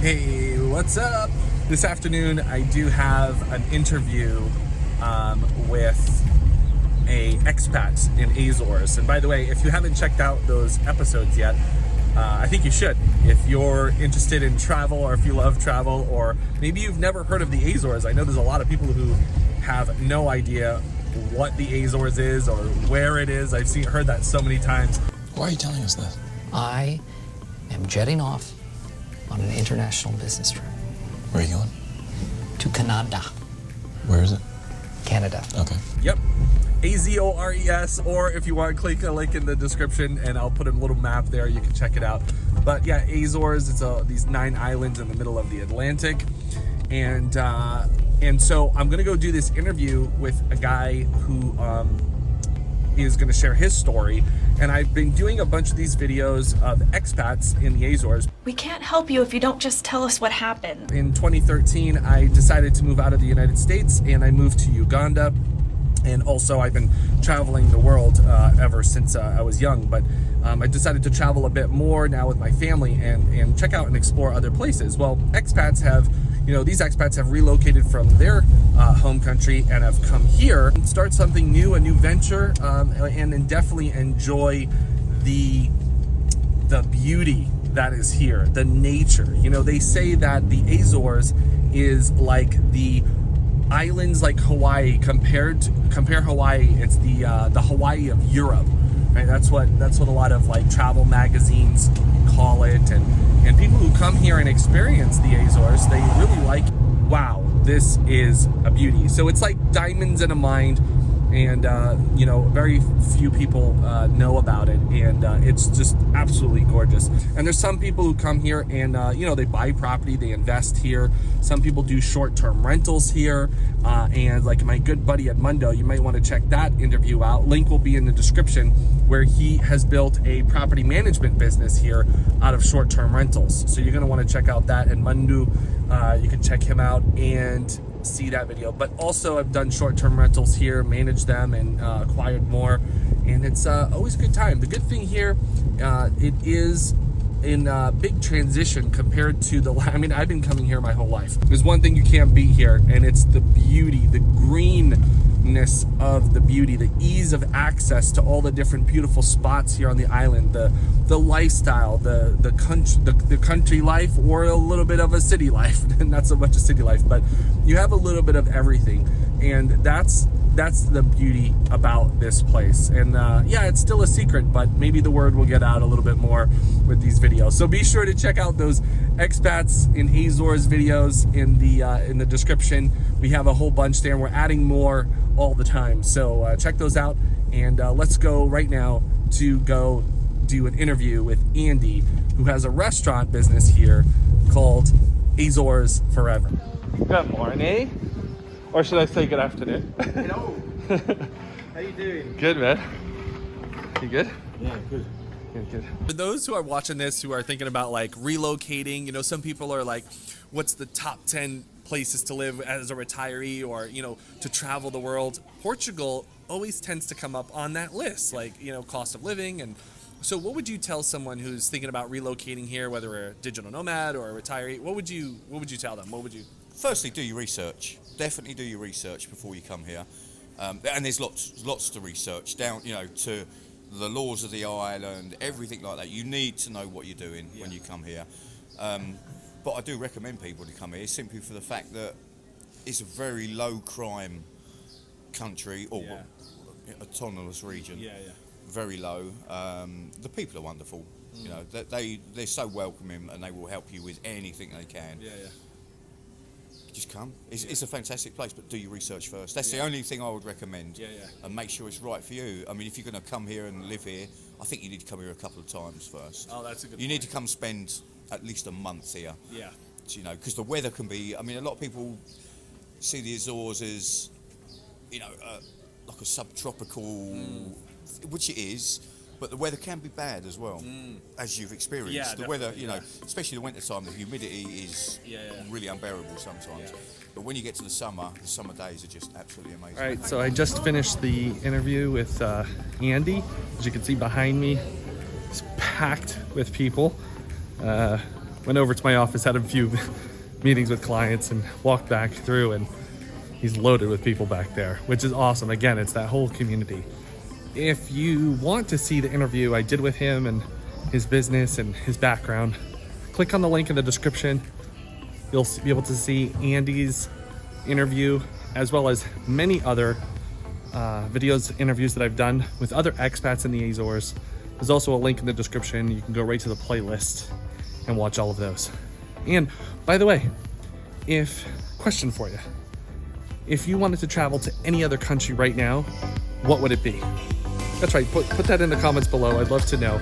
Hey, what's up? This afternoon I do have an interview with a expat in Azores. And by the way, if you haven't checked out those episodes yet, I think you should. If you're interested in travel, or if you love travel, or maybe you've never heard of the Azores. I know there's a lot of people who have no idea what the Azores is or where it is. I've heard that so many times. Why are you telling us this? I am jetting off on an international business trip. Where are you going? To Canada. Where is it? Canada. Okay. Yep. Azores, or if you want, click a link in the description and I'll put a little map there. You can check it out. But yeah, Azores, it's these 9 islands in the middle of the Atlantic. And so I'm going to go do this interview with a guy who is going to share his story. And I've been doing a bunch of these videos of expats in the Azores. We can't help you if you don't just tell us what happened. In 2013, I decided to move out of the United States and I moved to Uganda. And also I've been traveling the world ever since I was young. But I decided to travel a bit more now with my family and check out and explore other places. Well, expats have, these expats have relocated from their home country and have come here and start something new, a new venture, and definitely enjoy the beauty that is here, the nature. They say that the Azores is like the islands like Hawaii. Compare Hawaii, it's the Hawaii of Europe, right? That's what a lot of like travel magazines call it, and people who come here and experience the Azores, they really like, wow, this is a beauty. So it's like diamonds in a mine, and very few people know about it, and it's just absolutely gorgeous. And there's some people who come here and they buy property, they invest here. Some people do short-term rentals here, and like my good buddy Edmundo, you might want to check that interview out. Link will be in the description, where he has built a property management business here out of short-term rentals. So you're going to want to check out that Edmundo. You can check him out and see that video. But also I've done short-term rentals here, managed them, and acquired more, and it's always a good time. The good thing here, it is in big transition compared to I've been coming here my whole life. There's one thing you can't beat here, and it's the beauty, the greenness of the beauty, the ease of access to all the different beautiful spots here on the island, the lifestyle, the country life, or a little bit of a city life. Not so much a city life, but you have a little bit of everything, and that's the beauty about this place. And yeah, it's still a secret, but maybe the word will get out a little bit more with these videos. So be sure to check out those expats in Azores videos in the description. We have a whole bunch there, and we're adding more all the time. So check those out, and let's go right now to go do an interview with Andy, who has a restaurant business here called Azores Forever. Good morning. Or should I say good afternoon? Hello. How you doing? Good, man. You good? Yeah, good. Good. For those who are watching this, who are thinking about like relocating, some people are like, what's the top 10 places to live as a retiree, or, to travel the world? Portugal always tends to come up on that list, like, cost of living. And so what would you tell someone who's thinking about relocating here, whether a digital nomad or a retiree? What would you tell them? Firstly, do your research. Definitely do your research before you come here. And there's lots to research, down, to the laws of the island, everything like that. You need to know what you're doing when you come here. But I do recommend people to come here simply for the fact that it's a very low crime country, or autonomous region. Very low. The people are wonderful. They're so welcoming, and they will help you with anything they can. Just come. It's a fantastic place, but do your research first. That's the only thing I would recommend. And make sure it's right for you. I mean, if you're going to come here and live here, I think you need to come here a couple of times first. Oh, that's a good point. You need to come spend at least a month here. Yeah. Because the weather can be, a lot of people see the Azores as, like a subtropical, which it is, but the weather can be bad as well, as you've experienced. Yeah, the weather, especially the winter time, the humidity is really unbearable sometimes. But when you get to the summer days are just absolutely amazing. All right, so I just finished the interview with Andy. As you can see behind me, it's packed with people. went over to my office, had a few meetings with clients, and walked back through, and he's loaded with people back there, which is awesome. Again, it's that whole community. If you want to see the interview I did with him and his business and his background, click on the link in the description. You'll be able to see Andy's interview, as well as many other interviews that I've done with other expats in the Azores. There's also a link in the description. You can go right to the playlist and watch all of those. And by the way, question for you. If you wanted to travel to any other country right now, what would it be? That's right, put that in the comments below. I'd love to know.